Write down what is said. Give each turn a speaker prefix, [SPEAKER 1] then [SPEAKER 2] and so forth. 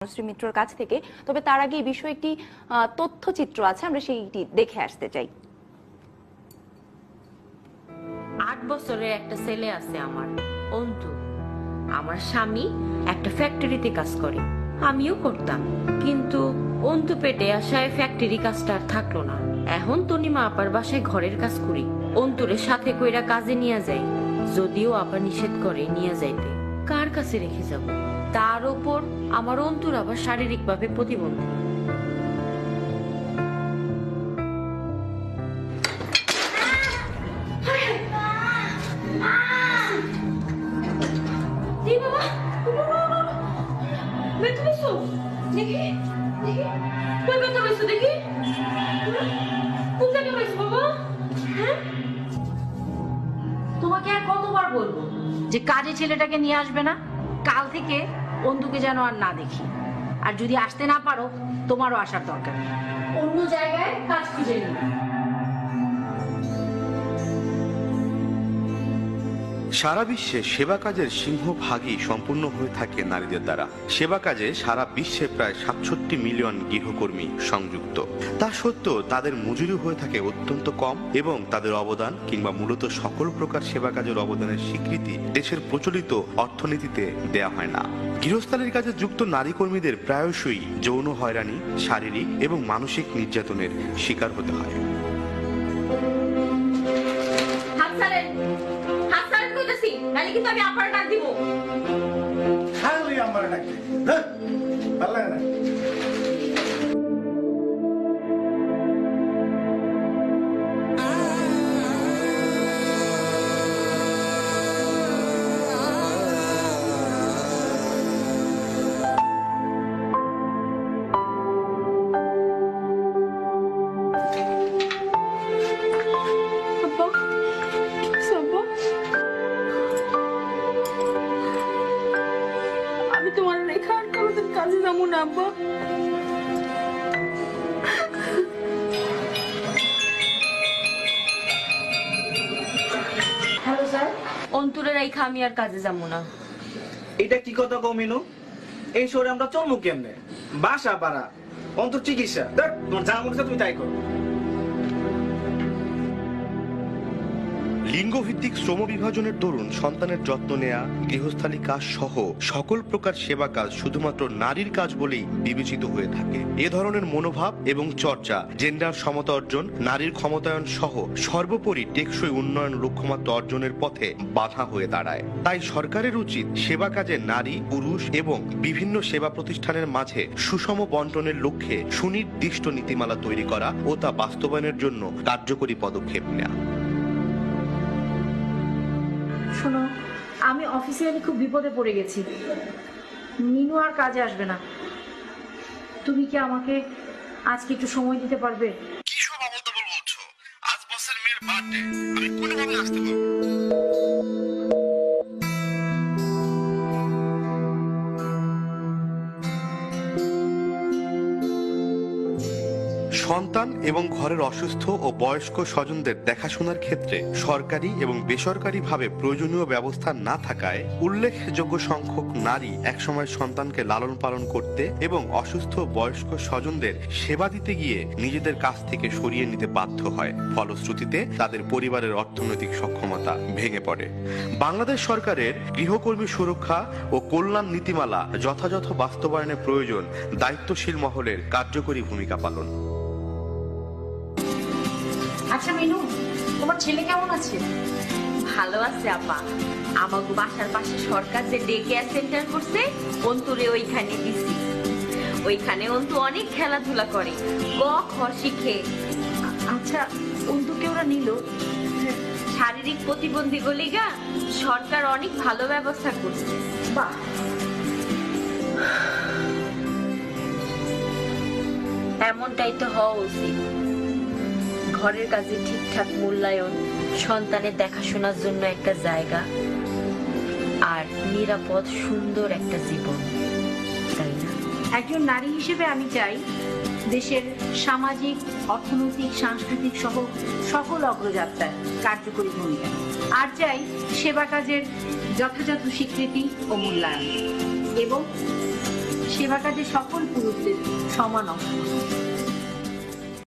[SPEAKER 1] শ্রী মিত্রর কাছ থেকে। তবে তার আগে এই বিষয়ে একটি তথ্যচিত্র আছে, আমরা সেইটি দেখে আসতে চাই।
[SPEAKER 2] 8 বছরের একটা ছেলে আছে আমার, অন্তু। আমার স্বামী একটা ফ্যাক্টরিতে কাজ করে, আমিও করতাম, কিন্তু অন্তু পেটে আসায় ফ্যাক্টরি কাজটা আর থাকলো না। এখন তনিমা আপার বাসায় ঘরের কাজ করি, অন্তুরে সাথে কইরা কাজে নিয়ে যাই। যদিও আপা নিষেধ করে নিয়ে যাইতে, কার কাছে রেখে যাব? তার ওপর আমার অন্তুর আবার শারীরিকভাবে প্রতিবন্ধী।
[SPEAKER 3] তোমাকে আর কতবার বলবো যে কাজে ছেলেটাকে নিয়ে আসবে না? কাল থেকে অন্ধুকে যেন আর না দেখি। আর যদি আসতে না পারো, তোমারও আসার দরকার নেই, অন্য জায়গায় কাজ খুঁজে নিও।
[SPEAKER 4] সারা বিশ্বে সেবা কাজের সিংহভাগই সম্পূর্ণ হয়ে থাকে নারীদের দ্বারা। সেবা কাজে সারা বিশ্বে প্রায় 67 মিলিয়ন গৃহকর্মী সংযুক্ত। তা সত্ত্বেও তাদের মজুরি হয়ে থাকে অত্যন্ত কম এবং তাদের অবদান কিংবা মূলত সকল প্রকার সেবা কাজের অবদানের স্বীকৃতি দেশের প্রচলিত অর্থনীতিতে দেয়া হয় না। গৃহস্থালির কাজে যুক্ত নারী কর্মীদের প্রায়শই যৌন হয়রানি, শারীরিক এবং মানসিক নির্যাতনের শিকার হতে হয়।
[SPEAKER 2] নালে কিন্তু আমি আপার ডাক দিব।
[SPEAKER 5] খালি আমার ডাক দে, ভালো লাগে না।
[SPEAKER 2] তোমার রেখা আর কোনোদিন কাজে যাবো না আব্বা। হ্যালো স্যার, অন্তরের রেখা আমি আর কাজে যাবো না।
[SPEAKER 6] এটা কি কথা কমিনু? এই শহরে আমরা চলবো কেমনে? বাসা ভাড়া, অন্তর চিকিৎসা, দেখ তোমার যা মনে তুমি তাই করো।
[SPEAKER 4] লিঙ্গভিত্তিক শ্রম বিভাজনের দরুন সন্তানের যত্ন নেয়া, গৃহস্থালী কাজ সহ সকল প্রকার সেবা কাজ শুধুমাত্র নারীর কাজ বলেই বিবেচিত হয়ে থাকে। এ ধরনের মনোভাব এবং চর্চা জেন্ডার সমতা অর্জন, নারীর ক্ষমতায়ন সহ সর্বোপরি টেকসই উন্নয়ন লক্ষ্যমাত্রা অর্জনের পথে বাধা হয়ে দাঁড়ায়। তাই সরকারের উচিত সেবা কাজে নারী, পুরুষ এবং বিভিন্ন সেবা প্রতিষ্ঠানের মাঝে সুষম বন্টনের লক্ষ্যে সুনির্দিষ্ট নীতিমালা তৈরি করা ও তা বাস্তবায়নের জন্য কার্যকরী পদক্ষেপ নেওয়া।
[SPEAKER 3] শোনো, আমি অফিসিয়ালি খুব বিপদে পড়ে গেছি। মিনু আর কাজে আসবে না। তুমি কি আমাকে আজকে একটু সময় দিতে পারবে?
[SPEAKER 4] কি সব আবল-তাবল বলছো? আজ বসের মেয়ের বার্থডে, আমি কোনোভাবে আসতে পারবো? সন্তান এবং ঘরের অসুস্থ ও বয়স্ক স্বজনদের দেখাশোনার ক্ষেত্রে সরকারি এবং বেসরকারিভাবে প্রয়োজনীয় ব্যবস্থা না থাকায় উল্লেখযোগ্য সংখ্যক নারী একসময় সন্তানকে লালন পালন করতে এবং অসুস্থ বয়স্ক স্বজনদের সেবা দিতে গিয়ে নিজেদের কাছ থেকে সরিয়ে নিতে বাধ্য হয়। ফলশ্রুতিতে তাদের পরিবারের অর্থনৈতিক সক্ষমতা ভেঙে পড়ে। বাংলাদেশ সরকারের গৃহকর্মী সুরক্ষা ও কল্যাণ নীতিমালা যথাযথ বাস্তবায়নের প্রয়োজন দায়িত্বশীল মহলের কার্যকরী ভূমিকা পালন।
[SPEAKER 3] আচ্ছা মিনু, তোমার ছেলে কেমন আছে?
[SPEAKER 2] ভালো আছে আপা। আমার বাসার পাশে সরকার যে ডে কেয়ার সেন্টার করছে, অন্তুরে ওইখানে দিছি। ওইখানে অন্তু অনেক খেলাধুলা করে, ক খ শিখে।
[SPEAKER 3] আচ্ছা, অন্তুকে ওরা নিল?
[SPEAKER 2] শারীরিক প্রতিবন্ধী গলিগা সরকার অনেক ভালো ব্যবস্থা করছে।
[SPEAKER 3] বাহ,
[SPEAKER 2] এমনটাই তো হওয়া উচিত। ঘরের কাজে ঠিকঠাক মূল্যায়ন, সন্তানের দেখাশোনার জন্য একটা জায়গা, আর নিরাপদ সুন্দর একটা জীবন, তাই না?
[SPEAKER 3] একজন নারী হিসেবে আমি চাই দেশের সামাজিক, অর্থনৈতিক, সাংস্কৃতিক সহ সকল অগ্রযাত্রায় কার্যকরী ভূমিকা। আর চাই সেবা কাজের যথাযথ স্বীকৃতি ও মূল্যায়ন, এবং সেবা কাজে সকল পুরুষদের সমান অংশ।